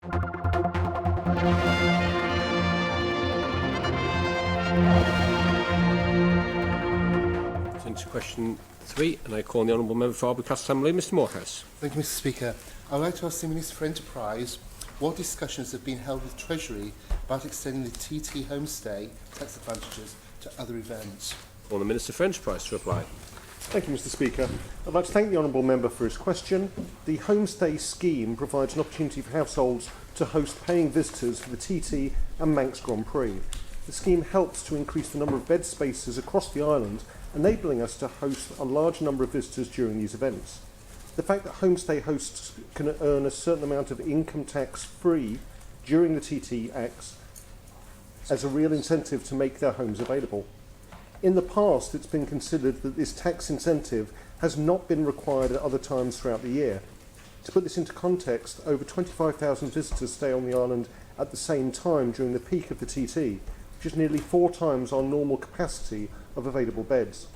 To question 3, and I call on the Honourable Member for Arbory, Castletown, Malew, Mr Moorhouse. Thank you, Mr Speaker. I would like to ask the Minister for Enterprise what discussions have been held with Treasury about extending the TT homestay tax advantages to other events. Call on the Minister for Enterprise to reply. Thank you, Mr Speaker. I'd like to thank the Honourable Member for his question. The homestay scheme provides an opportunity for households to host paying visitors for the TT and Manx Grand Prix. The scheme helps to increase the number of bed spaces across the island, enabling us to host a large number of visitors during these events. The fact that homestay hosts can earn a certain amount of income tax free during the TT acts as a real incentive to make their homes available. In the past, it's been considered that this tax incentive has not been required at other times throughout the year. To put this into context, over 25,000 visitors stay on the island at the same time during the peak of the TT, which is nearly 4 times our normal capacity of available beds.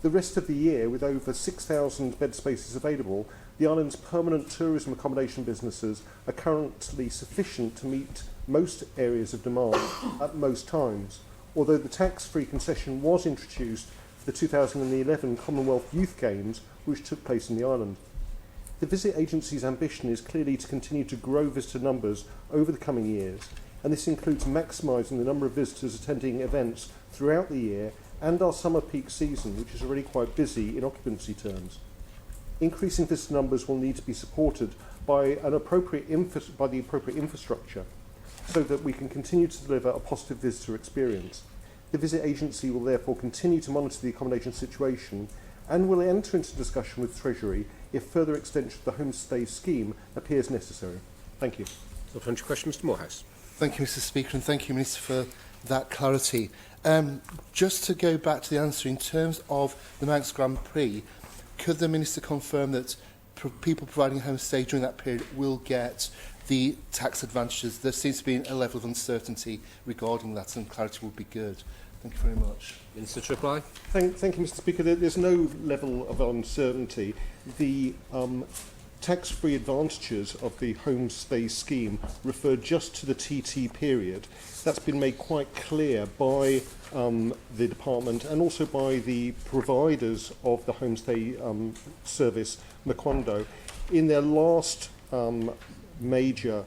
The rest of the year, with over 6,000 bed spaces available, the island's permanent tourism accommodation businesses are currently sufficient to meet most areas of demand at most times, although the tax-free concession was introduced for the 2011 Commonwealth Youth Games, which took place in the island. The visit agency's ambition is clearly to continue to grow visitor numbers over the coming years, and this includes maximising the number of visitors attending events throughout the year and our summer peak season, which is already quite busy in occupancy terms. Increasing visitor numbers will need to be supported by the appropriate infrastructure so that we can continue to deliver a positive visitor experience. The visit agency will therefore continue to monitor the accommodation situation and will enter into discussion with Treasury if further extension of the homestay scheme appears necessary. Thank you. Supplementary question, Mr Moorhouse. Thank you, Mr Speaker, and thank you, Minister, for that clarity. Just to go back to the answer, in terms of the Manx Grand Prix, could the Minister confirm that people providing homestay during that period will get the tax advantages? There seems to be a level of uncertainty regarding that, and clarity would be good. Thank you very much. Minister to reply. Thank you, Mr Speaker. There's no level of uncertainty. The tax-free advantages of the homestay scheme refer just to the TT period. That's been made quite clear by the department and also by the providers of the homestay service, Macondo. In their last major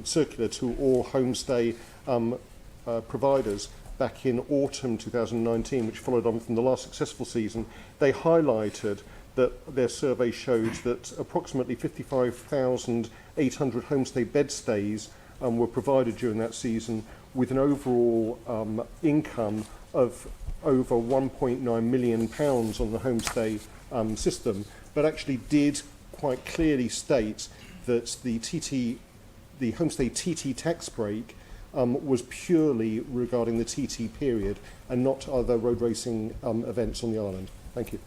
circular to all homestay providers back in autumn 2019, which followed on from the last successful season, they highlighted that their survey showed that approximately 55,800 homestay bed stays were provided during that season, with an overall income of over £1.9 million on the homestay system, but actually did quite clearly state that the homestay TT tax break was purely regarding the TT period and not other road racing events on the island. Thank you.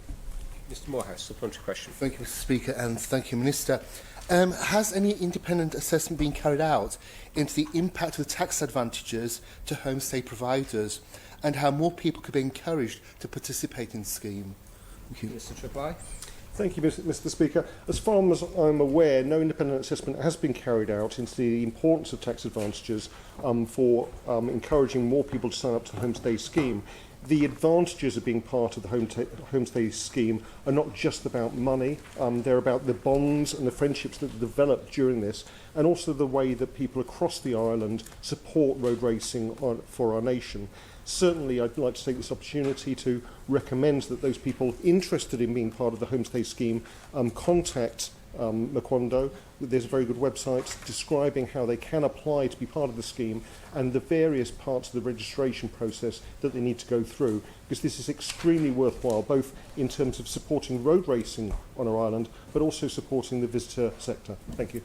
Mr Moorhouse, supplementary question. Thank you, Mr Speaker, and thank you, Minister. Has any independent assessment been carried out into the impact of the tax advantages to homestay providers and how more people could be encouraged to participate in the scheme? Thank you. Minister to reply. Thank you, Mr Speaker. As far as I'm aware, no independent assessment has been carried out into the importance of tax advantages for encouraging more people to sign up to the homestay scheme. The advantages of being part of the homestay scheme are not just about money, they're about the bonds and the friendships that develop during this, and also the way that people across the island support road racing for our nation. Certainly, I'd like to take this opportunity to recommend that those people interested in being part of the homestay scheme contact Macondo. There's a very good website describing how they can apply to be part of the scheme and the various parts of the registration process that they need to go through, because this is extremely worthwhile, both in terms of supporting road racing on our island, but also supporting the visitor sector. Thank you.